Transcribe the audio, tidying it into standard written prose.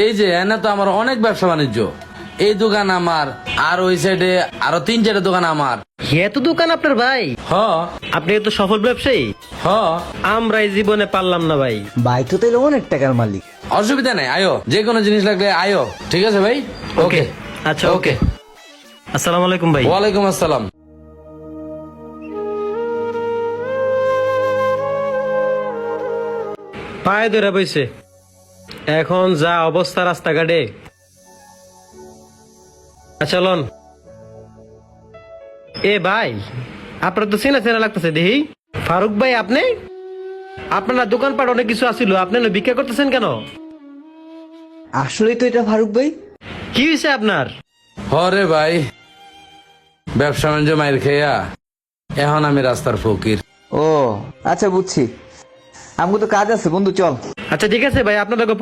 এই যে এনে তো আমার অনেক ব্যবসা বাণিজ্য, এই দোকান আমার, আর ওই সাইডে আরো 3-4টা দোকান আমার। এত দোকান আপনার ভাই? হ আপনি তো সফল ব্যবসায়ী। হ আমরা এই জীবনে পারলাম না ভাই। ভাই তো তাইলে অনেক টাকার মালিক। অসুবিধা নেই, আয়ো, যে কোনো জিনিস লাগলে আয়ো। ঠিক আছে ভাই, ওকে। আচ্ছা ওকে, আসসালামু আলাইকুম ভাই। ওয়ালাইকুম আসসালাম। পায়ে ধরে বইছে, এখন যা অবস্থা রাস্তাঘাটে। আচ্ছা লন। এ ভাই, আপনার তো চেনা চেনা লাগতেছে দেখি। ফারুক ভাই আপনি? আপনার দোকানপাট অনেক কিছু আছিল, আপনি না ভিক্ষা করতেছেন কেন? আসলেই তো এটা ফারুক ভাই। কি হয়েছে আপনার? হরে ভাই, ব্যবসা বাণিজ্য মাইর খেয়া এখন আমি রাস্তার ফকির। ও আচ্ছা বুঝছি, আমাকে তো কাজ আছে বন্ধু, চল। আচ্ছা ঠিক আছে ভাই, আপনার